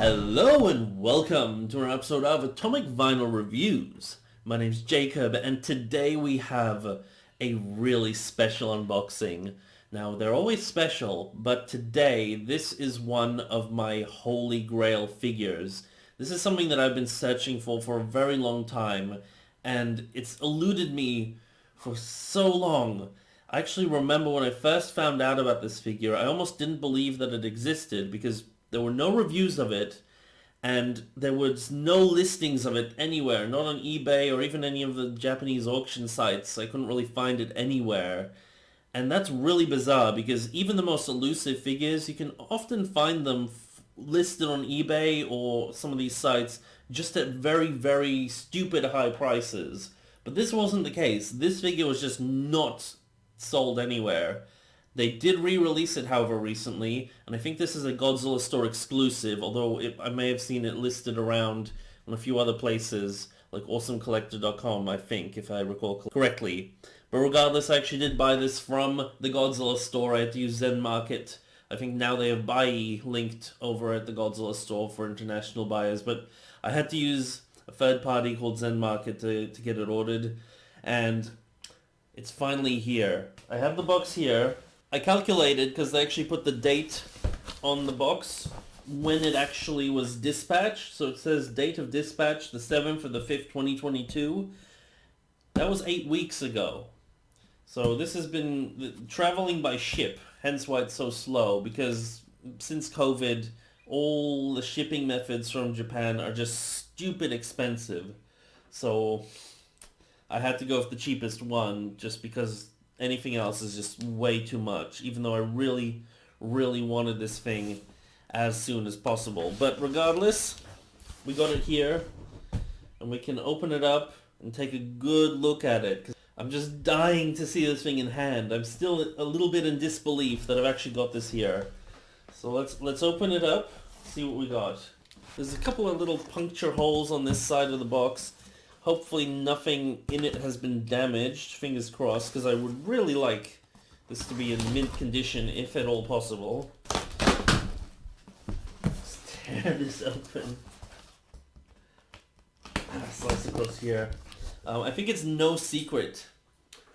Hello and welcome to an episode of Atomic Vinyl Reviews. My name's Jacob and today we have a really special unboxing. Now they're always special, but today this is one of my holy grail figures. This is something that I've been searching for a very long time and it's eluded me for so long. I actually remember when I first found out about this figure, I almost didn't believe that it existed because there were no reviews of it, and there was no listings of it anywhere, not on eBay or even any of the Japanese auction sites. I couldn't really find it anywhere. And that's really bizarre because even the most elusive figures, you can often find them listed on eBay or some of these sites just at very, very stupid high prices. But this wasn't the case. This figure was just not sold anywhere. They did re-release it, however, recently, and I think this is a Godzilla store exclusive, although I may have seen it listed around in a few other places, like awesomecollector.com, I think, if I recall correctly. But regardless, I actually did buy this from the Godzilla store. I had to use Zen Market. I think now they have Buy linked over at the Godzilla store for international buyers, but I had to use a third party called Zen Market to get it ordered, and it's finally here. I have the box here. I calculated, because they actually put the date on the box, when it actually was dispatched. So it says date of dispatch, the 7th of the 5th, 2022. That was 8 weeks ago. So this has been traveling by ship, hence why it's so slow, because since COVID, all the shipping methods from Japan are just stupid expensive. So I had to go with the cheapest one just because anything else is just way too much, even though I really, really wanted this thing as soon as possible. But regardless, we got it here, and we can open it up and take a good look at it. I'm just dying to see this thing in hand. I'm still a little bit in disbelief that I've actually got this here. So let's open it up, see what we got. There's a couple of little puncture holes on this side of the box. Hopefully nothing in it has been damaged, fingers crossed, because I would really like this to be in mint condition, if at all possible. Let's tear this open. Slice across here. I think it's no secret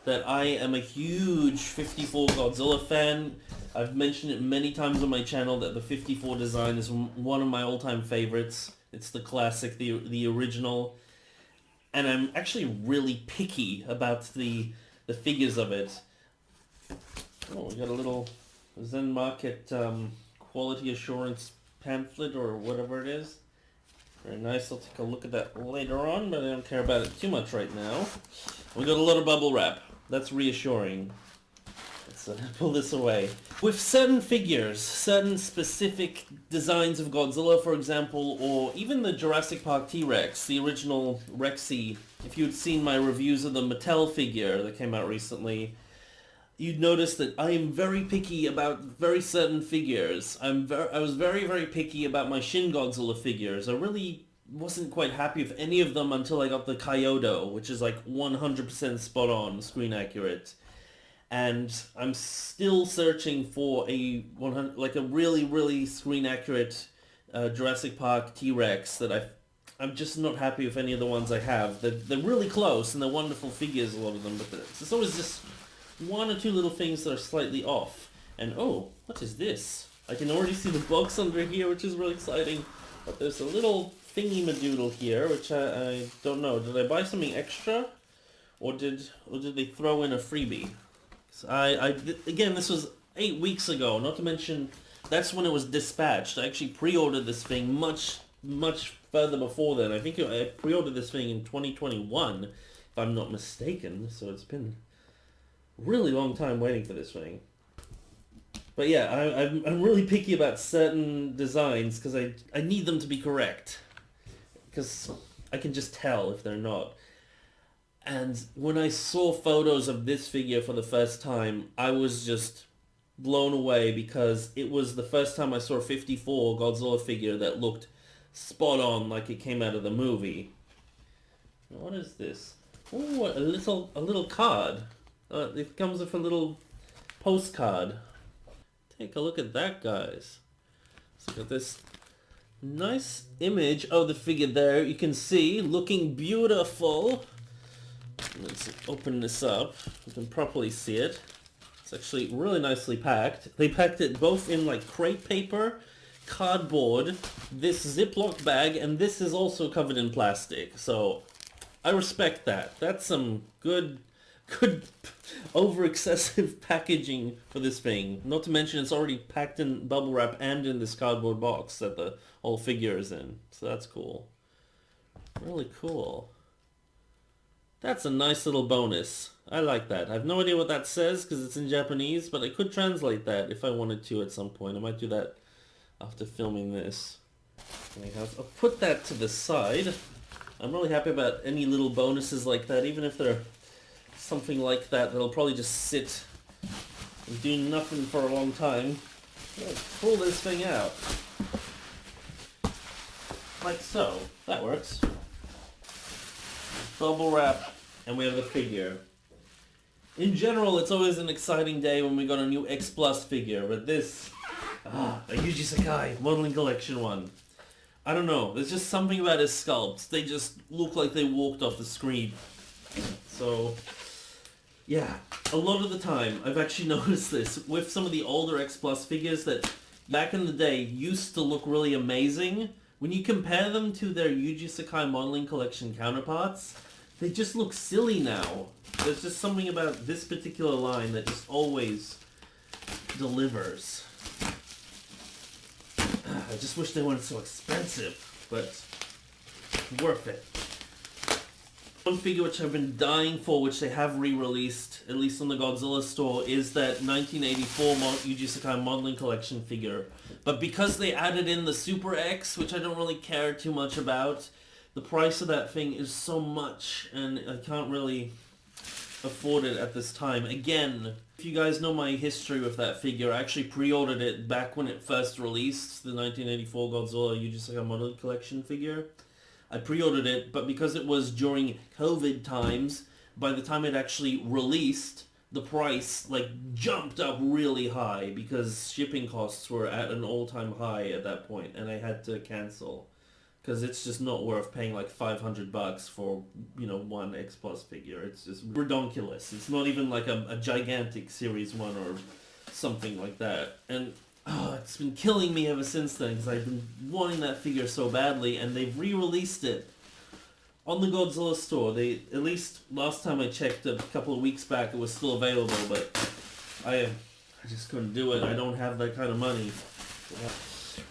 that I am a huge 54 Godzilla fan. I've mentioned it many times on my channel that the 54 design is one of my all-time favorites. It's the classic, the original. And I'm actually really picky about the figures of it. Oh, we got a little Zen Market quality assurance pamphlet or whatever it is. Very nice. I'll take a look at that later on, but I don't care about it too much right now. We got a lot of bubble wrap. That's reassuring. Let's pull this away. With certain figures, certain specific designs of Godzilla, for example, or even the Jurassic Park T-Rex, the original Rexy, if you had seen my reviews of the Mattel figure that came out recently, you'd notice that I am very picky about very certain figures. I was very, very picky about my Shin Godzilla figures. I really wasn't quite happy with any of them until I got the Kyoto, which is like 100% spot on, screen accurate. And I'm still searching for a really, really screen accurate Jurassic Park T-Rex that I'm just not happy with any of the ones I have. They're really close and they're wonderful figures, a lot of them, but there's always just one or two little things that are slightly off. And oh, what is this? I can already see the box under here, which is really exciting. But there's a little thingy-madoodle here, which I don't know. Did I buy something extra, or did they throw in a freebie? Again, this was 8 weeks ago, not to mention that's when it was dispatched. I actually pre-ordered this thing much, much further before then. I think I pre-ordered this thing in 2021, if I'm not mistaken, so it's been a really long time waiting for this thing. But yeah, I'm really picky about certain designs because I need them to be correct, because I can just tell if they're not. And when I saw photos of this figure for the first time, I was just blown away because it was the first time I saw a 54 Godzilla figure that looked spot on like it came out of the movie. What is this? Oh, a little card. It comes with a little postcard. Take a look at that, guys. So got this Nice image of the figure there. You can see, looking beautiful. Let's open this up. You can properly see it. It's actually really nicely packed. They packed it both in like crepe paper, cardboard, this Ziploc bag, and this is also covered in plastic. So I respect that. That's some good over excessive packaging for this thing. Not to mention it's already packed in bubble wrap and in this cardboard box that the whole figure is in. So that's cool. Really cool. That's a nice little bonus. I like that. I have no idea what that says because it's in Japanese, but I could translate that if I wanted to at some point. I might do that after filming this. Anyhow, I'll put that to the side. I'm really happy about any little bonuses like that, even if they're something like that that'll probably just sit and do nothing for a long time. Let's pull this thing out. Like so. That works. Bubble wrap, and we have the figure. In general, it's always an exciting day when we got a new xplus figure, but this, a Yuji Sakai Modeling Collection one. I don't know, there's just something about his sculpts. They just look like they walked off the screen. So, yeah, a lot of the time, I've actually noticed this with some of the older xplus figures that back in the day used to look really amazing. When you compare them to their Yuji Sakai Modeling Collection counterparts, they just look silly now. There's just something about this particular line that just always delivers. I just wish they weren't so expensive, but worth it. One figure which I've been dying for, which they have re-released, at least on the Godzilla store, is that 1984 Yuji Sakai Modeling Collection figure. But because they added in the Super X, which I don't really care too much about, the price of that thing is so much, and I can't really afford it at this time. Again, if you guys know my history with that figure, I actually pre-ordered it back when it first released, the 1984 Godzilla Yuji Sakai Modeling Collection figure. I pre-ordered it, but because it was during COVID times, by the time it actually released, the price jumped up really high because shipping costs were at an all-time high at that point, and I had to cancel because it's just not worth paying like $500 for, one xplus figure. It's just redonkulous. It's not even like a gigantic Series 1 or something like that. And it's been killing me ever since then because I've been wanting that figure so badly, and they've re-released it on the Godzilla store. They, at least last time I checked a couple of weeks back, it was still available, but I just couldn't do it. I don't have that kind of money.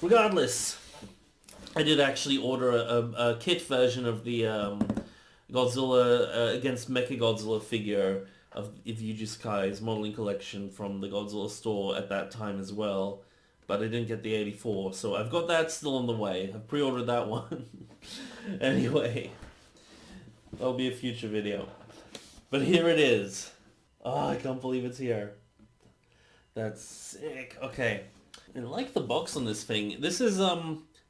Regardless, I did actually order a kit version of the Godzilla against Mechagodzilla figure of Yuji Sakai's modeling collection from the Godzilla store at that time as well, but I didn't get the 84, so I've got that still on the way. I've pre-ordered that one. Anyway, that'll be a future video. But here it is. Oh, I can't believe it's here. That's sick. Okay. And like the box on this thing, this is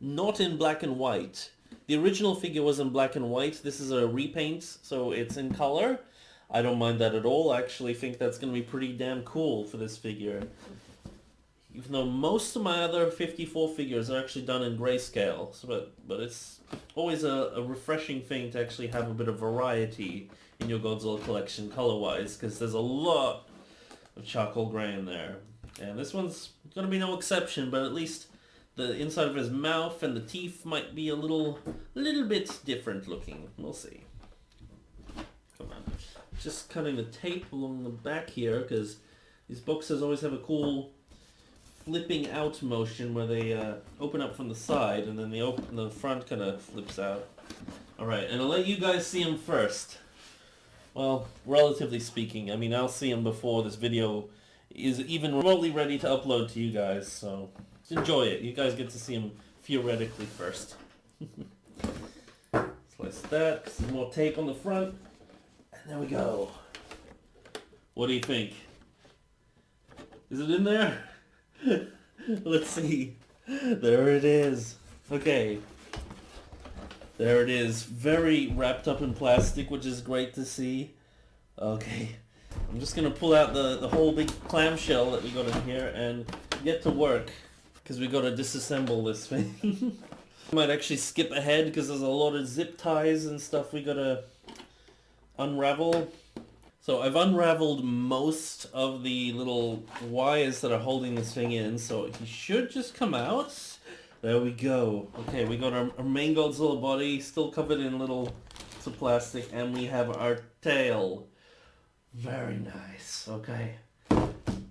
not in black and white. The original figure was in black and white. This is a repaint, so it's in color. I don't mind that at all. I actually think that's going to be pretty damn cool for this figure. Even though most of my other 54 figures are actually done in grayscale. So, but it's always a refreshing thing to actually have a bit of variety in your Godzilla collection color-wise, because there's a lot of charcoal gray in there. And this one's going to be no exception, but at least the inside of his mouth and the teeth might be a little bit different looking. We'll see. Come on. Just cutting the tape along the back here, because these boxes always have a cool flipping out motion where they open up from the side and then the front kind of flips out. Alright, and I'll let you guys see them first. Well, relatively speaking. I mean, I'll see them before this video is even remotely ready to upload to you guys, so enjoy it. You guys get to see them theoretically first. Slice that, some more tape on the front, and there we go. What do you think? Is it in there? Let's see. There it is. Okay. There it is. Very wrapped up in plastic, which is great to see. Okay. I'm just going to pull out the whole big clamshell that we got in here and get to work, because we got to disassemble this thing. I might actually skip ahead because there's a lot of zip ties and stuff we gotta unravel. So I've unraveled most of the little wires that are holding this thing in, so he should just come out. There we go. Okay, we got our main Godzilla body, still covered in little bits of plastic, and we have our tail. Very nice. Okay.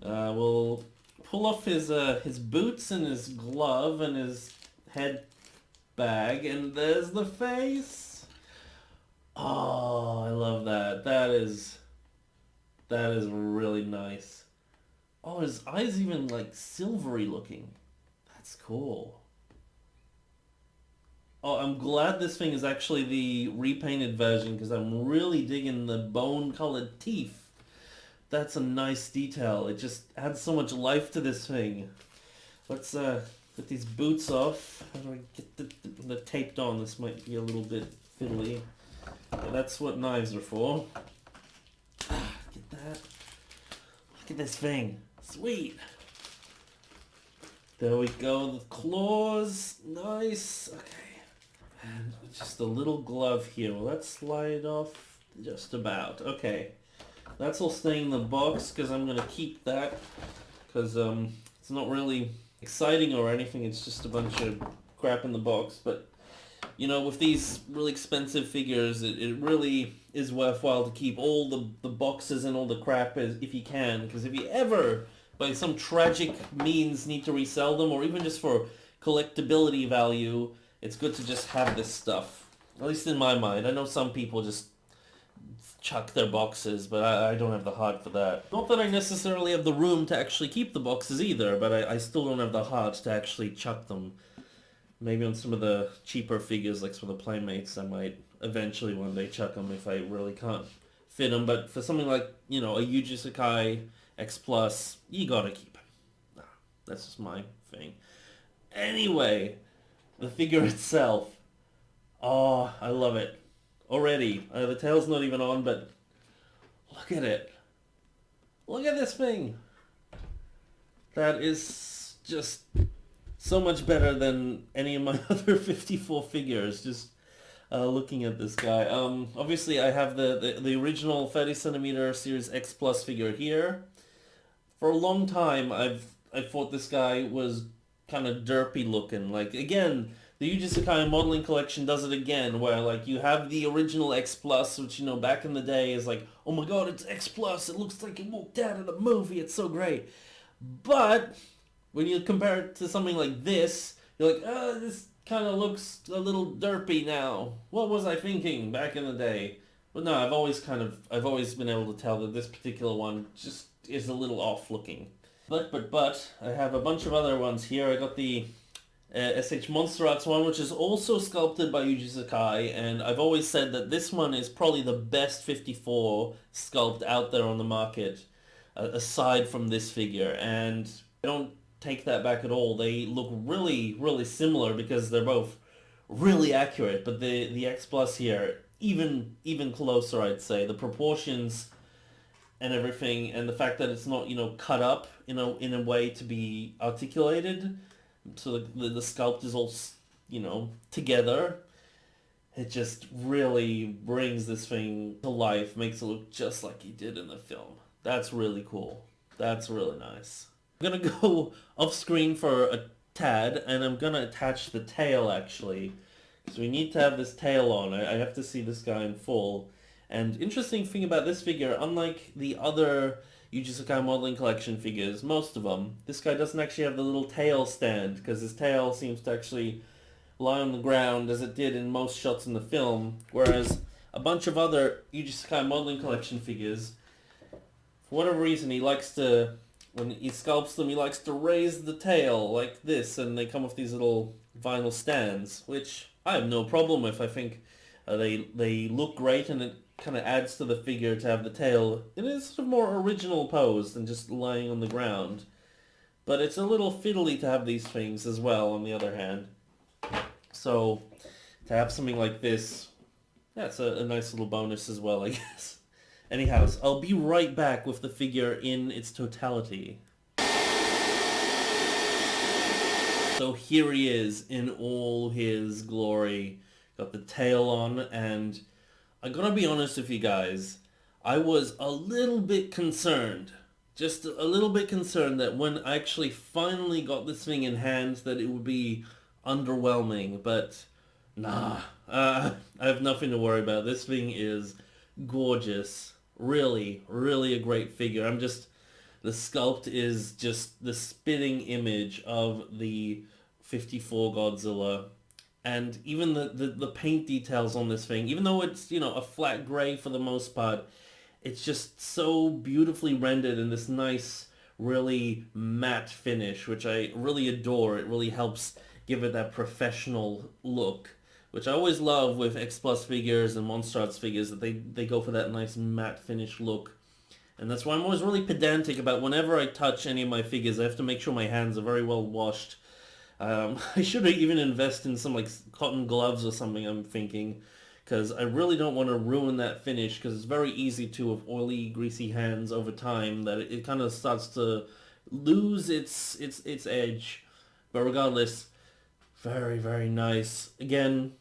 We'll pull off his boots and his glove and his head bag, and there's the face. Oh, I love that. That is really nice. Oh, his eyes even like silvery looking. That's cool. Oh, I'm glad this thing is actually the repainted version because I'm really digging the bone-colored teeth. That's a nice detail. It just adds so much life to this thing. Let's get these boots off. How do I get the taped on? This might be a little bit fiddly. But that's what knives are for. Get that. Look at this thing. Sweet. There we go. The claws. Nice. Okay. And just a little glove here. Will that slide off? Just about. Okay. That's all staying in the box because I'm going to keep that because it's not really exciting or anything. It's just a bunch of crap in the box. But, you know, with these really expensive figures, it really is worthwhile to keep all the boxes and all the crap if you can. Because if you ever, by some tragic means, need to resell them, or even just for collectability value, it's good to just have this stuff. At least in my mind. I know some people just chuck their boxes, but I don't have the heart for that. Not that I necessarily have the room to actually keep the boxes either, but I still don't have the heart to actually chuck them. Maybe on some of the cheaper figures, like some of the Playmates, I might eventually one day chuck them if I really can't fit them. But for something like, you know, a Yuji Sakai xplus, you gotta keep them. That's just my thing. Anyway, the figure itself. Oh, I love it. Already. The tail's not even on, but look at it. Look at this thing. That is just so much better than any of my other 54 figures. Just looking at this guy. Obviously, I have the original 30 centimeter Series X Plus figure here. For a long time, I thought this guy was kind of derpy looking. Like, again, the Yuji Sakai Modeling Collection does it again, where, like, you have the original X Plus, which, you know, back in the day is like, oh my god, it's X Plus, it looks like it walked out of the movie, it's so great. But when you compare it to something like this, you're like, this kind of looks a little derpy now. What was I thinking back in the day? But no, I've always been able to tell that this particular one just is a little off looking. But, I have a bunch of other ones here. I got the SH Monster Arts one, which is also sculpted by Yuji Sakai, and I've always said that this one is probably the best 54 sculpt out there on the market, aside from this figure, and I don't take that back at all. They look really, really similar because they're both really accurate, but the X Plus here, even closer, I'd say. The proportions and everything, and the fact that it's not, you know, cut up in a way to be articulated, so the sculpt is all, you know, together. It just really brings this thing to life, makes it look just like he did in the film. That's really cool. That's really nice. I'm gonna go off screen for a tad, and I'm gonna attach the tail actually, because we need to have this tail on. I have to see this guy in full. And interesting thing about this figure, unlike the other Yuji Sakai Modeling Collection figures, most of them, this guy doesn't actually have the little tail stand, because his tail seems to actually lie on the ground as it did in most shots in the film, whereas a bunch of other Yuji Sakai Modeling Collection figures, for whatever reason, he likes to, when he sculpts them, he likes to raise the tail like this, and they come with these little vinyl stands, which I have no problem with. I think they look great, and it kind of adds to the figure to have the tail in a sort of more original pose than just lying on the ground. But it's a little fiddly to have these things as well, on the other hand. So, to have something like this, that's a nice little bonus as well, I guess. Anyhow, I'll be right back with the figure in its totality. So here he is in all his glory. Got the tail on, and I gotta be honest with you guys, I was a little bit concerned. Just a little bit concerned that when I actually finally got this thing in hand that it would be underwhelming, but nah, I have nothing to worry about. This thing is gorgeous. Really, really a great figure. The sculpt is just the spitting image of the 54 Godzilla. And even the paint details on this thing, even though it's, a flat gray for the most part, it's just so beautifully rendered in this nice, really matte finish, which I really adore. It really helps give it that professional look, which I always love with xplus figures and Monster Arts figures, that they go for that nice matte finish look. And that's why I'm always really pedantic about whenever I touch any of my figures, I have to make sure my hands are very well washed. I should even invest in some cotton gloves or something, I'm thinking, because I really don't want to ruin that finish, because it's very easy to, with oily, greasy hands over time, that it kind of starts to lose its edge. But regardless, very, very nice. Again,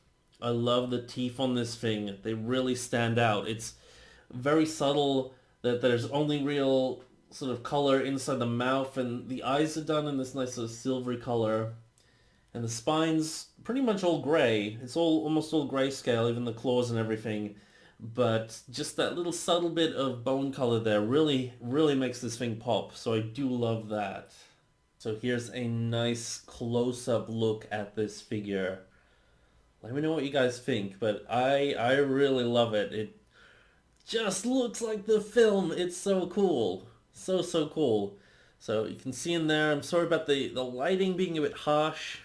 I love the teeth on this thing. They really stand out. It's very subtle that there's only real sort of color inside the mouth, and the eyes are done in this nice sort of silvery color. And the spine's pretty much all gray. It's almost all grayscale, even the claws and everything. But just that little subtle bit of bone color there really, really makes this thing pop. So I do love that. So here's a nice close-up look at this figure. Let me know what you guys think, but I really love it. It just looks like the film. It's so cool. So cool. So you can see in there, I'm sorry about the lighting being a bit harsh.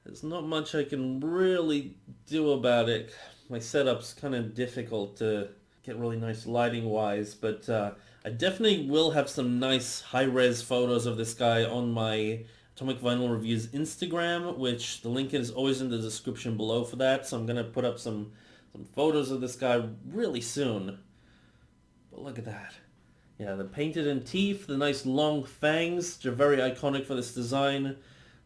There's not much I can really do about it. My setup's kind of difficult to get really nice lighting-wise, but I definitely will have some nice high-res photos of this guy on my Atomic Vinyl Reviews Instagram, which the link is always in the description below for that, so I'm going to put up some photos of this guy really soon. But look at that. Yeah, the painted in teeth, the nice long fangs, which are very iconic for this design.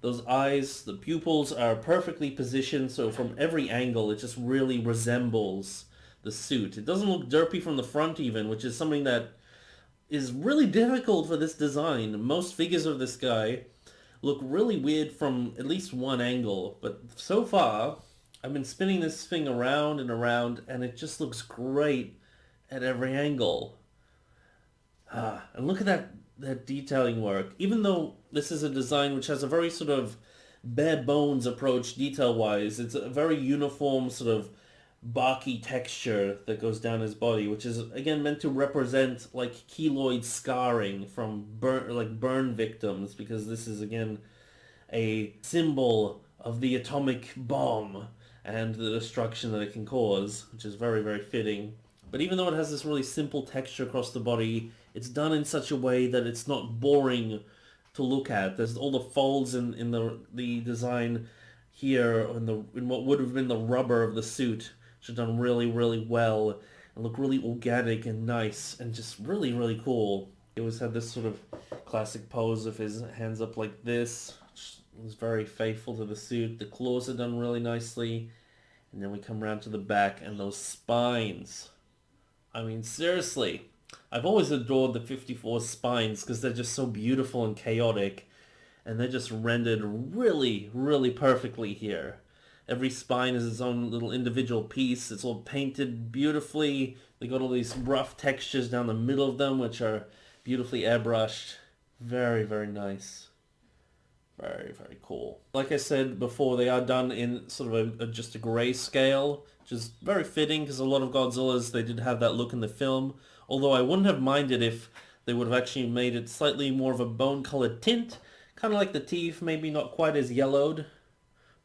Those eyes, the pupils are perfectly positioned, so from every angle it just really resembles the suit. It doesn't look derpy from the front even, which is something that is really difficult for this design. Most figures of this guy look really weird from at least one angle, but so far I've been spinning this thing around and around, and it just looks great at every angle. And look at that detailing work. Even though this is a design which has a very sort of bare bones approach detail-wise, it's a very uniform sort of barky texture that goes down his body, which is again meant to represent like keloid scarring from burn victims, because this is again a symbol of the atomic bomb and the destruction that it can cause, which is very, very fitting. But even though it has this really simple texture across the body, it's done in such a way that it's not boring to look at. There's all the folds in the design here, in what would have been the rubber of the suit, which are done really, really well and look really organic and nice and just really, really cool. He always had this sort of classic pose of his hands up like this, which was very faithful to the suit. The claws are done really nicely. And then we come around to the back, and those spines. I mean, seriously, I've always adored the 54 spines because they're just so beautiful and chaotic, and they're just rendered really, really perfectly here. Every spine is its own little individual piece. It's all painted beautifully. They got all these rough textures down the middle of them, which are beautifully airbrushed. Very, very nice. Very, very cool. Like I said before, they are done in sort of just a gray scale, which is very fitting because a lot of Godzillas, they did have that look in the film. Although I wouldn't have minded if they would have actually made it slightly more of a bone-colored tint, kind of like the teeth, maybe not quite as yellowed.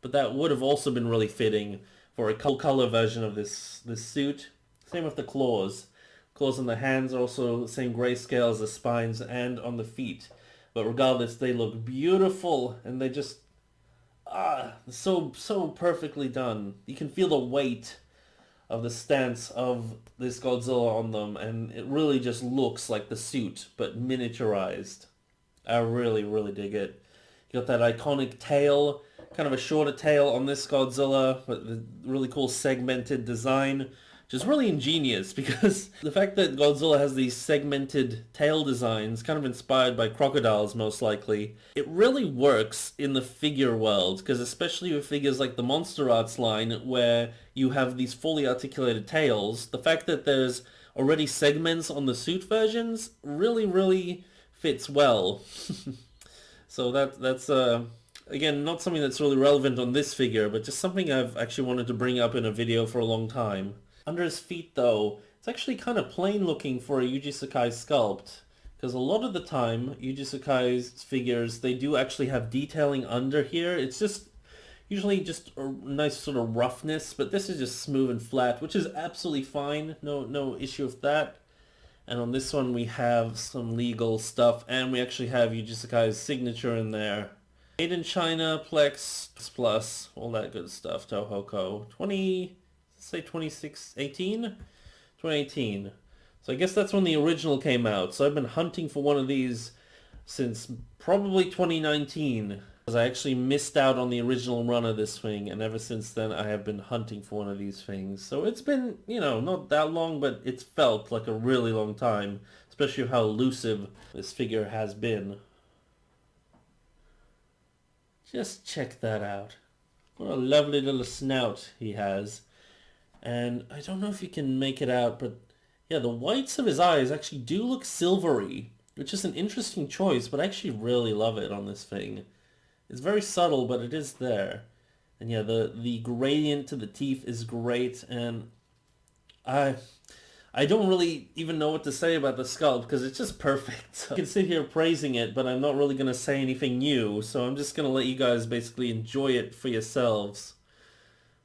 But that would have also been really fitting for a color version of this suit. Same with the claws. Claws on the hands are also the same grayscale as the spines and on the feet. But regardless, they look beautiful, and they just, so perfectly done. You can feel the weight of the stance of this Godzilla on them, and it really just looks like the suit, but miniaturized. I really, really dig it. You got that iconic tail, kind of a shorter tail on this Godzilla, but the really cool segmented design, which is really ingenious because the fact that Godzilla has these segmented tail designs, kind of inspired by crocodiles most likely, it really works in the figure world, because especially with figures like the Monster Arts line, where you have these fully articulated tails, the fact that there's already segments on the suit versions really fits well. So that's again, not something that's really relevant on this figure, but just something I've actually wanted to bring up in a video for a long time. Under his feet though, it's actually kind of plain looking for a Yuji Sakai sculpt, because a lot of the time Yuji Sakai's figures, they do actually have detailing under here. It's just usually just a nice sort of roughness, but this is just smooth and flat, which is absolutely fine. No issue with that. And on this one we have some legal stuff, and we actually have Yuji Sakai's signature in there. Made in China, Plex, xplus, all that good stuff. Toho Co. 2018? So I guess that's when the original came out. So I've been hunting for one of these since probably 2019. Because I actually missed out on the original run of this thing, and ever since then I have been hunting for one of these things. So it's been, you know, not that long, but it's felt like a really long time, especially how elusive this figure has been. Just check that out. What a lovely little snout he has. And I don't know if you can make it out, but yeah, the whites of his eyes actually do look silvery, which is an interesting choice, but I actually really love it on this thing. It's very subtle, but it is there. And yeah, the gradient to the teeth is great, and I don't really even know what to say about the sculpt, because it's just perfect. So I can sit here praising it, but I'm not really going to say anything new, so I'm just going to let you guys basically enjoy it for yourselves.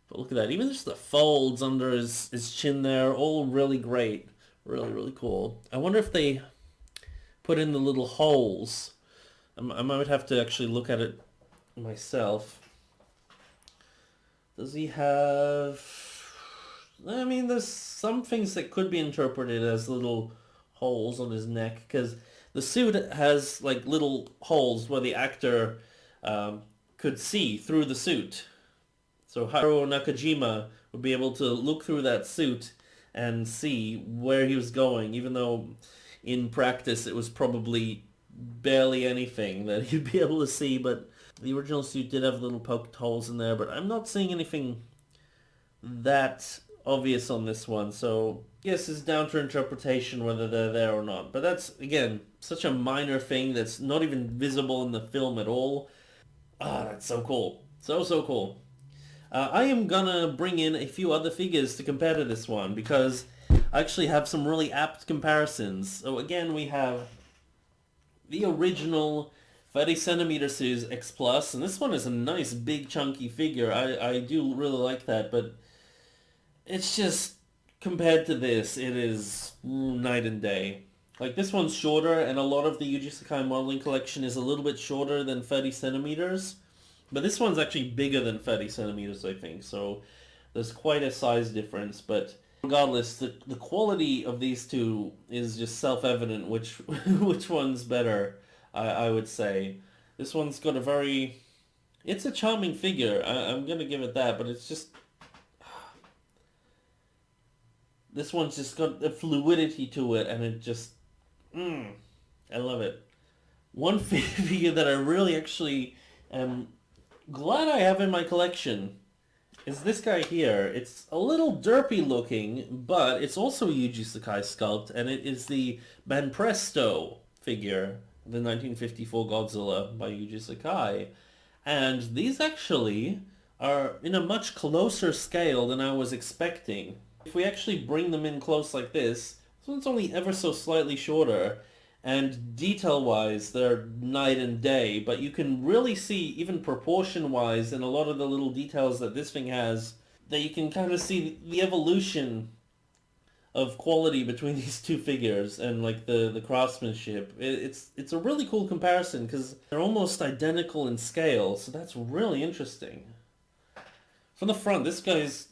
But look at that, even just the folds under his chin there, all really great. Really cool. I wonder if they put in the little holes. I might have to actually look at it myself. Does he have... I mean, there's some things that could be interpreted as little holes on his neck, because the suit has like little holes where the actor could see through the suit. So Haruo Nakajima would be able to look through that suit and see where he was going, even though in practice it was probably barely anything that he'd be able to see. But the original suit did have little poked holes in there, but I'm not seeing anything that obvious on this one, so yes, it's down to interpretation whether they're there or not. But that's, again, such a minor thing that's not even visible in the film at all. Ah, that's so cool. So cool. I am gonna bring in a few other figures to compare to this one, because I actually have some really apt comparisons. So again, we have the original 30cm series xplus, and this one is a nice big chunky figure. I do really like that, but it's just, compared to this, it is night and day. Like, this one's shorter, and a lot of the Yuji Sakai Modeling Collection is a little bit shorter than 30cm. But this one's actually bigger than 30cm, I think, so there's quite a size difference. But regardless, the quality of these two is just self-evident which which one's better, I would say. This one's got a very... It's a charming figure, I'm gonna give it that, but it's just... This one's just got a fluidity to it, and it just... I love it. One figure that I really actually am glad I have in my collection is this guy here. It's a little derpy looking, but it's also a Yuji Sakai sculpt, and it is the Banpresto figure, the 1954 Godzilla by Yuji Sakai. And these actually are in a much closer scale than I was expecting. If we actually bring them in close like this one's only ever so slightly shorter, and detail-wise they're night and day, but you can really see, even proportion-wise, in a lot of the little details that this thing has, that you can kind of see the evolution of quality between these two figures, and like the craftsmanship. It's a really cool comparison, because they're almost identical in scale, so that's really interesting. From the front, this guy's...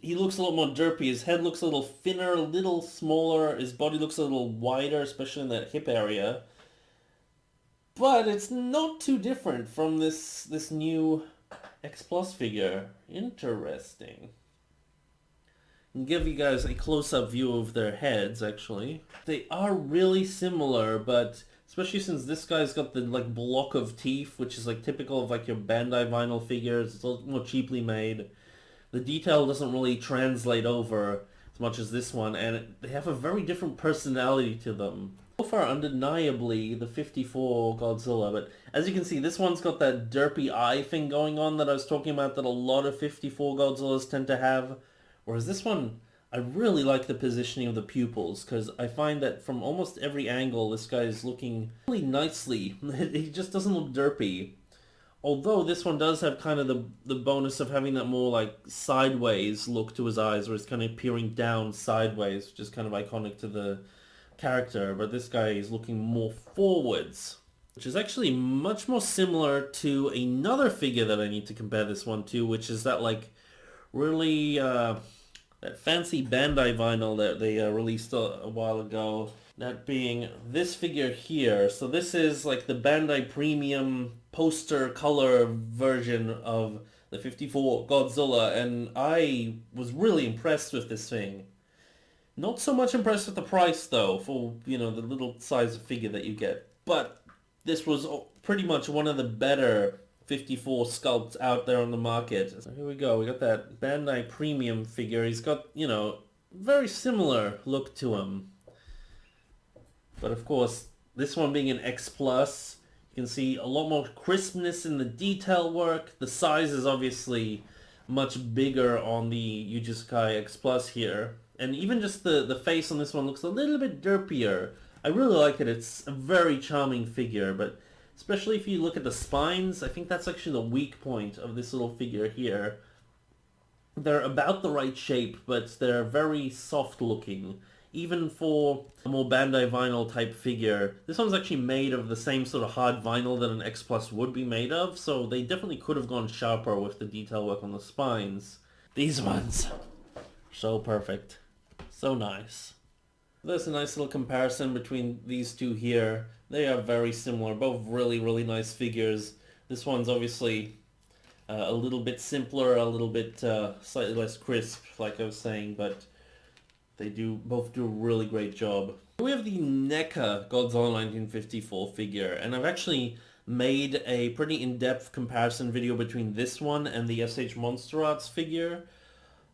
He looks a lot more derpy. His head looks a little thinner, a little smaller. His body looks a little wider, especially in that hip area. But it's not too different from this new xplus figure. Interesting. I'll give you guys a close-up view of their heads, actually. They are really similar, but especially since this guy's got the like block of teeth, which is like typical of like your Bandai vinyl figures. It's a little more cheaply made. The detail doesn't really translate over as much as this one, and they have a very different personality to them. So far, undeniably, the 54 Godzilla, but as you can see, this one's got that derpy eye thing going on that I was talking about that a lot of 54 Godzillas tend to have. Whereas this one, I really like the positioning of the pupils, because I find that from almost every angle, this guy is looking really nicely. He just doesn't look derpy. Although this one does have kind of the bonus of having that more like sideways look to his eyes, where it's kind of peering down sideways, which is kind of iconic to the character. But this guy is looking more forwards, which is actually much more similar to another figure that I need to compare this one to, which is that like really that fancy Bandai vinyl that they released a while ago. That being this figure here. So this is like the Bandai Premium poster color version of the 54 Godzilla, and I was really impressed with this thing. Not so much impressed with the price though, for, you know, the little size of figure that you get. But this was pretty much one of the better 54 sculpts out there on the market. So here we go, we got that Bandai Premium figure. He's got, you know, very similar look to him. But of course, this one being an X+, you can see a lot more crispness in the detail work. The size is obviously much bigger on the Yuji Sakai X+ here. And even just the face on this one looks a little bit derpier. I really like it. It's a very charming figure, but especially if you look at the spines, I think that's actually the weak point of this little figure here. They're about the right shape, but they're very soft looking. Even for a more Bandai vinyl type figure, this one's actually made of the same sort of hard vinyl that an X+ would be made of, so they definitely could have gone sharper with the detail work on the spines. These ones, so perfect. So nice. There's a nice little comparison between these two here. They are very similar, both really, really nice figures. This one's obviously a little bit simpler, a little bit slightly less crisp, like I was saying, but they both do a really great job. We have the Neca Godzilla 1954 figure, and I've actually made a pretty in-depth comparison video between this one and the SH Monster Arts figure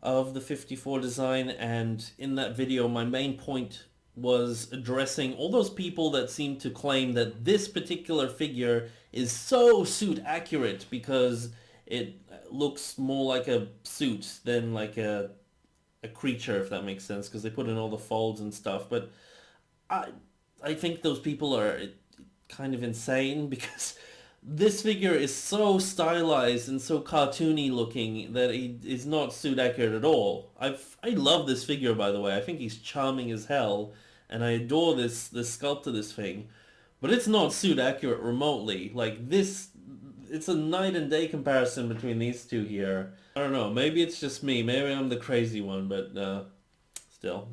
of the 54 design, and in that video my main point was addressing all those people that seem to claim that this particular figure is so suit accurate because it looks more like a suit than like a creature, if that makes sense, because they put in all the folds and stuff. But I think those people are kind of insane, because this figure is so stylized and so cartoony looking that he is not suit accurate at all. I love this figure, by the way. I think he's charming as hell, and I adore this sculpt of this thing. But it's not suit accurate remotely. Like this, it's a night and day comparison between these two here. I don't know, maybe it's just me, maybe I'm the crazy one, but still.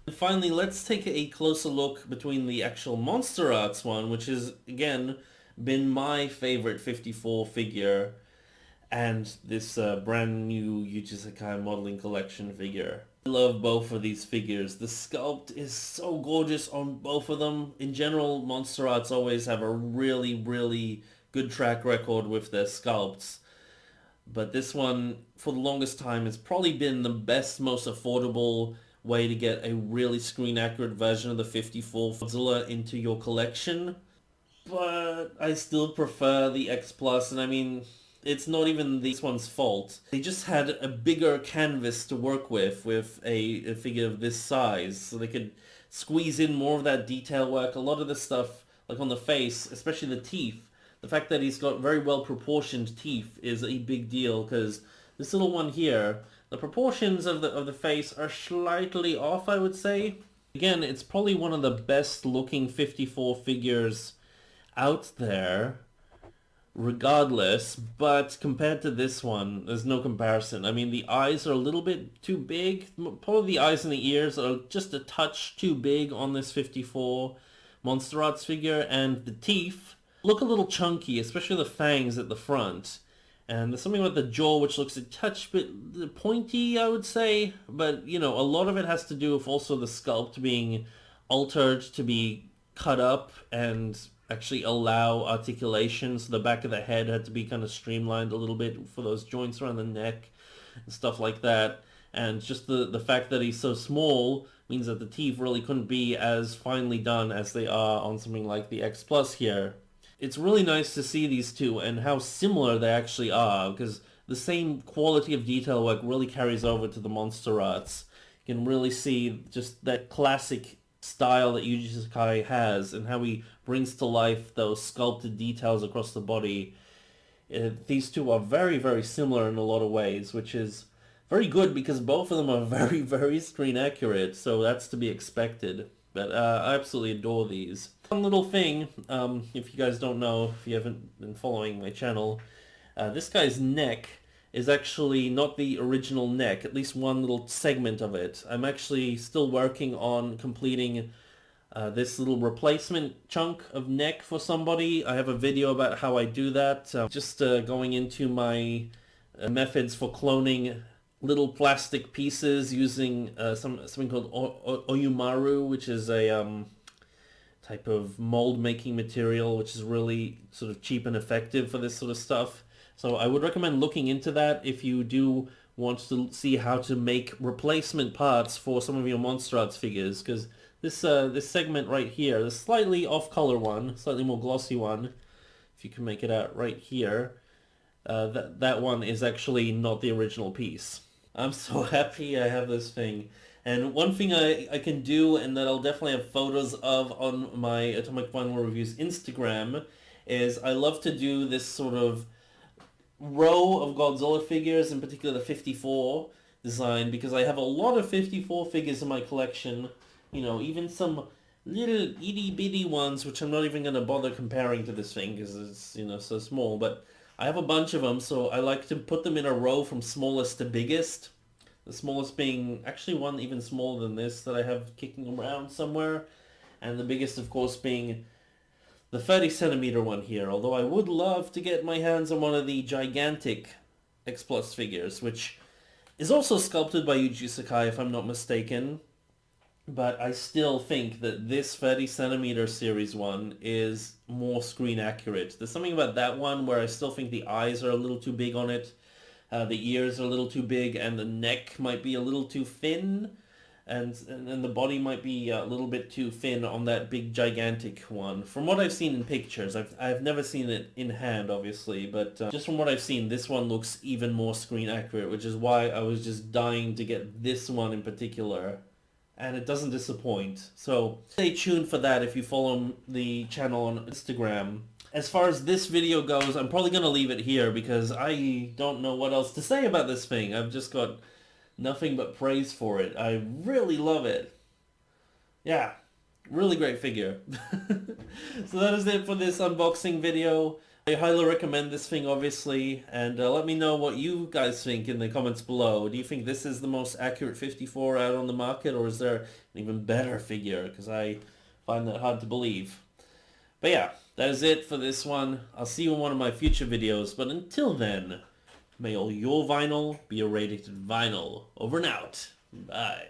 And finally, let's take a closer look between the actual Monster Arts one, which has, again, been my favorite 54 figure, and this brand new Yuji Sakai Modeling Collection figure. I love both of these figures. The sculpt is so gorgeous on both of them. In general, Monster Arts always have a really, really good track record with their sculpts. But this one, for the longest time, has probably been the best, most affordable way to get a really screen-accurate version of the 54 Godzilla into your collection. But I still prefer the X+, and I mean, it's not even this one's fault. They just had a bigger canvas to work with a figure of this size, so they could squeeze in more of that detail work. A lot of the stuff, like on the face, especially the teeth, the fact that he's got very well proportioned teeth is a big deal, because this little one here, the proportions of the face are slightly off, I would say. Again, it's probably one of the best looking 54 figures out there, regardless, but compared to this one, there's no comparison. I mean, the eyes are a little bit too big. Probably the eyes and the ears are just a touch too big on this 54. Monster Arts figure, and the teeth look a little chunky, especially the fangs at the front. And there's something about the jaw which looks a touch bit pointy, I would say. But, you know, a lot of it has to do with also the sculpt being altered to be cut up and actually allow articulation. So the back of the head had to be kind of streamlined a little bit for those joints around the neck and stuff like that. And just the fact that he's so small means that the teeth really couldn't be as finely done as they are on something like the xplus here. It's really nice to see these two and how similar they actually are, because the same quality of detail work really carries over to the Monster Arts. You can really see just that classic style that Yuji Sakai has and how he brings to life those sculpted details across the body. These two are very, very similar in a lot of ways, which is very good because both of them are very, very screen accurate, so that's to be expected. But I absolutely adore these. One little thing, if you guys don't know, if you haven't been following my channel, this guy's neck is actually not the original neck, at least one little segment of it. I'm actually still working on completing this little replacement chunk of neck for somebody. I have a video about how I do that. Just going into my methods for cloning little plastic pieces using something called oyumaru, which is a type of mold making material which is really sort of cheap and effective for this sort of stuff. So I would recommend looking into that if you do want to see how to make replacement parts for some of your Monster Arts figures, because this segment right here, the slightly off color one, slightly more glossy one, if you can make it out right here, that one is actually not the original piece. I'm so happy I have this thing. And one thing I can do, and that I'll definitely have photos of on my Atomic Vinyl Reviews Instagram, is I love to do this sort of row of Godzilla figures, in particular the 54 design, because I have a lot of 54 figures in my collection. You know, even some little itty bitty ones, which I'm not even going to bother comparing to this thing because it's, you know, so small. But I have a bunch of them, so I like to put them in a row from smallest to biggest. The smallest being actually one even smaller than this that I have kicking around somewhere. And the biggest, of course, being the 30 centimeter one here. Although I would love to get my hands on one of the gigantic xplus figures, which is also sculpted by Yuji Sakai, if I'm not mistaken. But I still think that this 30 centimeter series one is more screen accurate. There's something about that one where I still think the eyes are a little too big on it. The ears are a little too big, and the neck might be a little too thin, and the body might be a little bit too thin on that big gigantic one. From what I've seen in pictures, I've never seen it in hand, obviously, but just from what I've seen, this one looks even more screen accurate, which is why I was just dying to get this one in particular. And it doesn't disappoint. So stay tuned for that if you follow the channel on Instagram. As far as this video goes, I'm probably going to leave it here because I don't know what else to say about this thing. I've just got nothing but praise for it. I really love it. Yeah, really great figure. So that is it for this unboxing video. I highly recommend this thing, obviously, and let me know what you guys think in the comments below. Do you think this is the most accurate 54 out on the market, or is there an even better figure? Because I find that hard to believe. But yeah, that is it for this one. I'll see you in one of my future videos, but until then, may all your vinyl be a rated vinyl. Over and out. Bye.